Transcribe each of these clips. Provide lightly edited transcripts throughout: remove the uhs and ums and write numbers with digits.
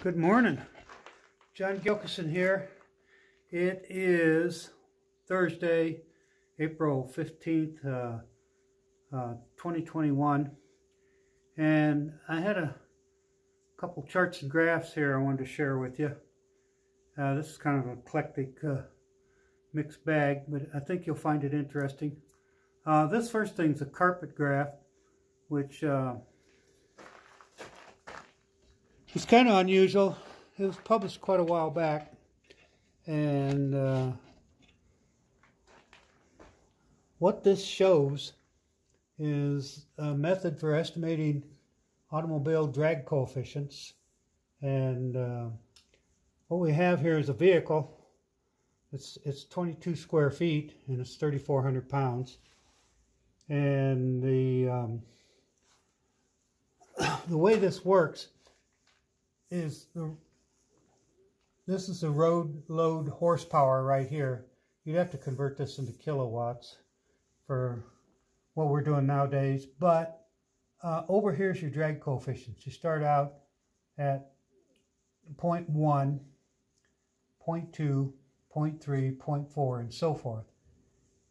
Good morning. John Gilkison here. It is Thursday, April 15th, 2021. And I had a couple charts and graphs here I wanted to share with you. This is kind of an eclectic mixed bag, but I think you'll find it interesting. This first thing is a carpet graph, which it's kind of unusual. It was published quite a while back, and what this shows is a method for estimating automobile drag coefficients. And what we have here is a vehicle. It's 22 square feet and it's 3,400 pounds. And the way this works is this is the road load horsepower right here. You'd have to convert this into kilowatts for what we're doing nowadays. But over here is your drag coefficients. You start out at 0.1, 0.2, 0.3, 0.4, and so forth.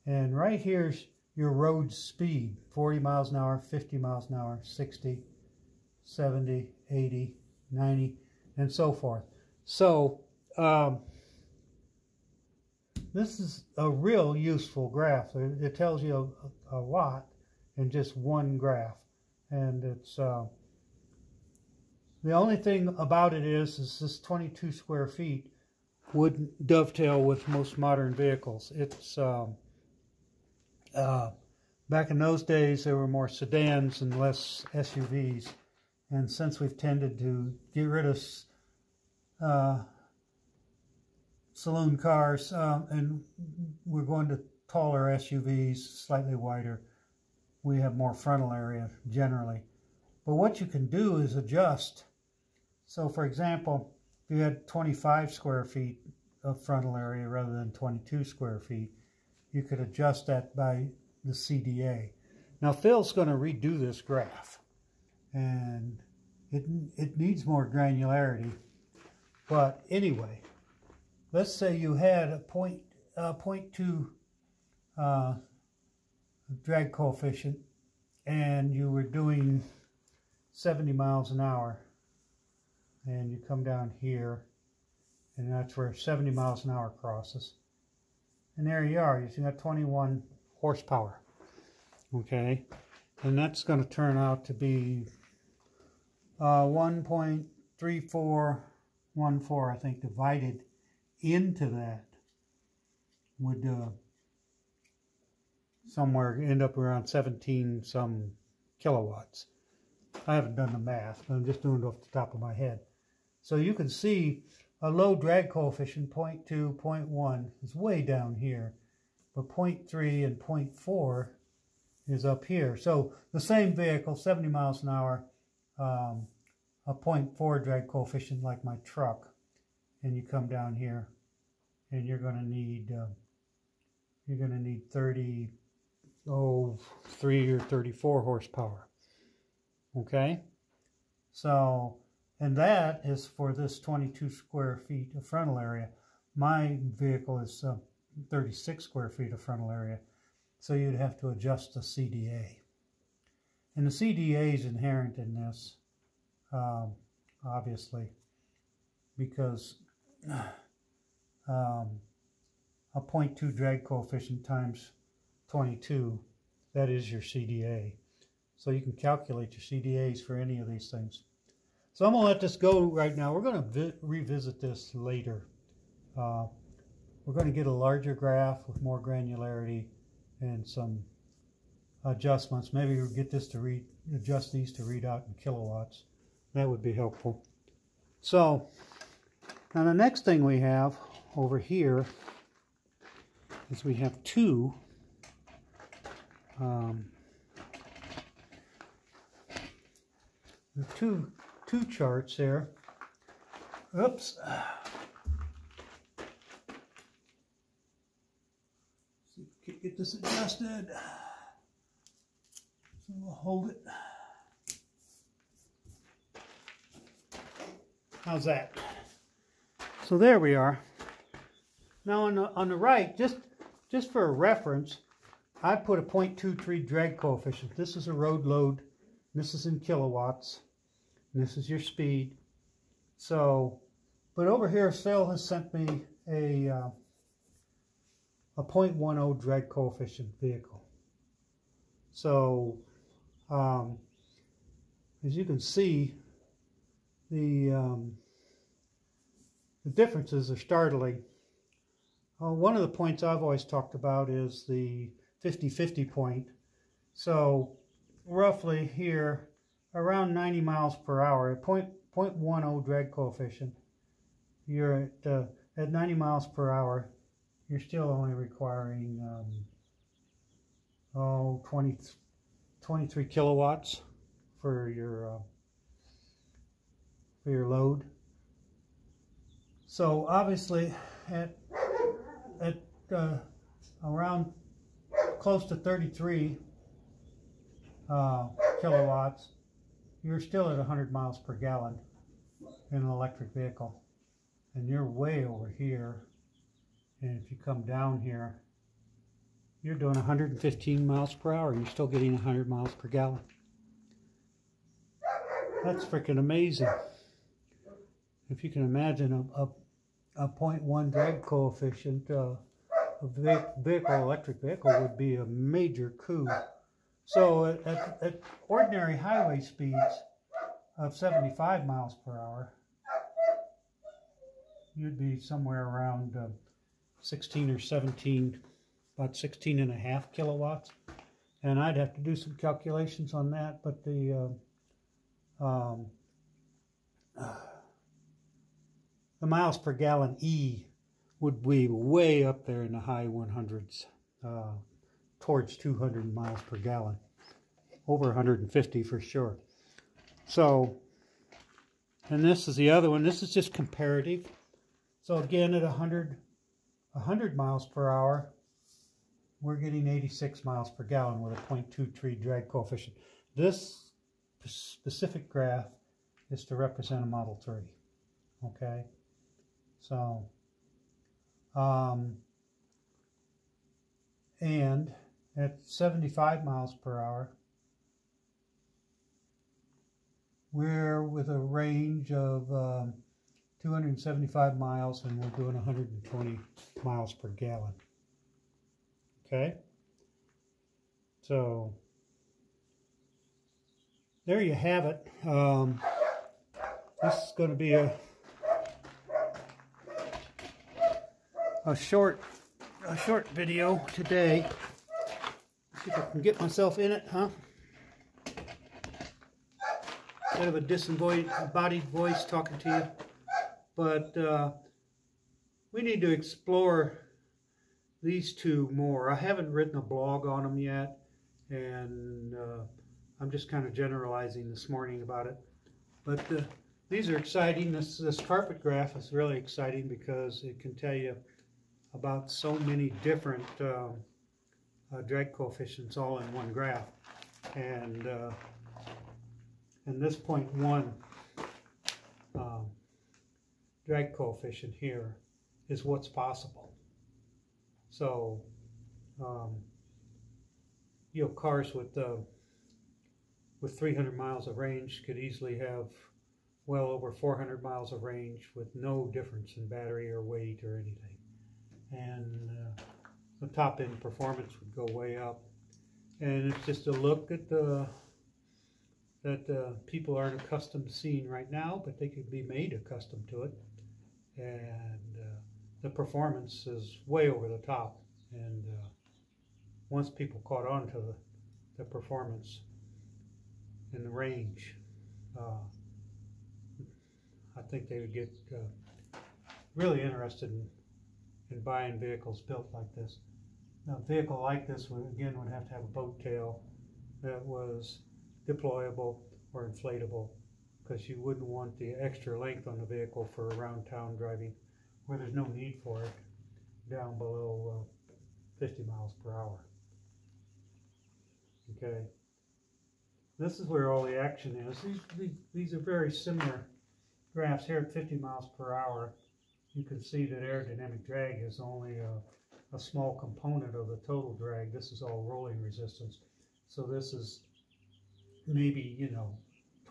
And right here's your road speed: 40 miles an hour, 50 miles an hour, 60, 70, 80, 90, and so forth. So this is a real useful graph. It tells you a lot in just one graph. And it's the only thing about it is this 22 square feet wouldn't dovetail with most modern vehicles. It's back in those days there were more sedans and less SUVs. And since we've tended to get rid of saloon cars and we're going to taller SUVs, slightly wider, we have more frontal area generally. But what you can do is adjust. So for example, if you had 25 square feet of frontal area rather than 22 square feet, you could adjust that by the CDA. Now Phil's going to redo this graph, and it needs more granularity. But anyway, let's say you had a 0.2 drag coefficient and you were doing 70 miles an hour, and you come down here and that's where 70 miles an hour crosses, and there you are. You got 21 horsepower. Okay, and that's going to turn out to be 1.3414, I think, divided into that would somewhere end up around 17 some kilowatts. I haven't done the math, but I'm just doing it off the top of my head. So you can see a low drag coefficient, 0.2, 0.1, is way down here, but 0.3 and 0.4 is up here. So the same vehicle, 70 miles an hour, a 0.4 drag coefficient like my truck, and you come down here and you're going to need 33 or 34 horsepower. Okay, so, and that is for this 22 square feet of frontal area. My vehicle is 36 square feet of frontal area, so you'd have to adjust the CDA. And the CDA is inherent in this, obviously, because a 0.2 drag coefficient times 22, that is your CDA. So you can calculate your CDAs for any of these things. So I'm going to let this go right now. We're going to revisit this later. We're going to get a larger graph with more granularity and some adjustments. Maybe we'll get this to adjust these to read out in kilowatts. That would be helpful. So now the next thing we have over here is we have two charts there. Oops. See if we can get this adjusted. So we'll hold it. How's that? So there we are. Now on the right, just for a reference, I put a 0.23 drag coefficient. This is a road load. This is in kilowatts. And this is your speed. So, but over here, SAIL has sent me a 0.10 drag coefficient vehicle. So, as you can see, the differences are startling. One of the points I've always talked about is the 50-50 point. So roughly here, around 90 miles per hour, at 0.10 drag coefficient, you're at 90 miles per hour, you're still only requiring 23 kilowatts for your load. So obviously at around close to 33 kilowatts, you're still at 100 miles per gallon in an electric vehicle. And you're way over here. And if you come down here, you're doing 115 miles per hour and you're still getting 100 miles per gallon. That's freaking amazing. If you can imagine a 0.1 drag coefficient, electric vehicle would be a major coup. So at ordinary highway speeds of 75 miles per hour, you'd be somewhere around 16 or 17, about 16.5 kilowatts. And I'd have to do some calculations on that, but the miles per gallon E would be way up there in the high 100s, towards 200 miles per gallon, over 150 for sure. So, and this is the other one. This is just comparative. So again, at 100 miles per hour, we're getting 86 miles per gallon with a 0.23 drag coefficient. This specific graph is to represent a Model 3. Okay, so and at 75 miles per hour, we're with a range of 275 miles, and we're doing 120 miles per gallon. Okay, so there you have it. This is going to be a short video today. See if I can get myself in it, huh? Kind of a disembodied voice talking to you, but we need to explore these two more. I haven't written a blog on them yet, and I'm just kind of generalizing this morning about it. But these are exciting. This carpet graph is really exciting because it can tell you about so many different drag coefficients all in one graph. And this 0.1 drag coefficient here is what's possible. So, you know, cars with 300 miles of range could easily have well over 400 miles of range with no difference in battery or weight or anything. And the top end performance would go way up. And it's just a look at that people aren't accustomed to seeing right now, but they could be made accustomed to it. And the performance is way over the top. And once people caught on to the performance and the range, I think they would get really interested in buying vehicles built like this. Now, a vehicle like this would have to have a boat tail that was deployable or inflatable, because you wouldn't want the extra length on the vehicle for around town driving where there's no need for it down below 50 miles per hour. Okay, this is where all the action is. These are very similar graphs here at 50 miles per hour, you can see that aerodynamic drag is only a small component of the total drag. This is all rolling resistance. So this is maybe,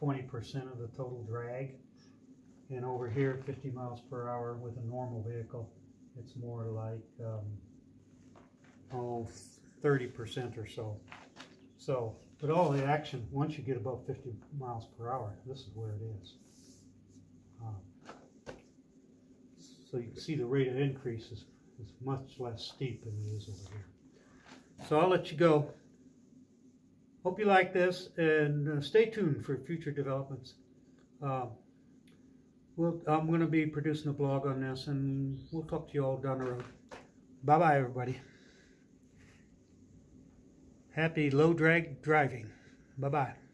20% of the total drag. And over here, 50 miles per hour with a normal vehicle, it's more like 30% or so. So, but all the action, once you get above 50 miles per hour, this is where it is. So you can see the rate of increase is much less steep than it is over here. So I'll let you go. Hope you like this, and stay tuned for future developments. I'm going to be producing a blog on this, and we'll talk to you all down the road. Bye-bye, everybody. Happy low drag driving. Bye-bye.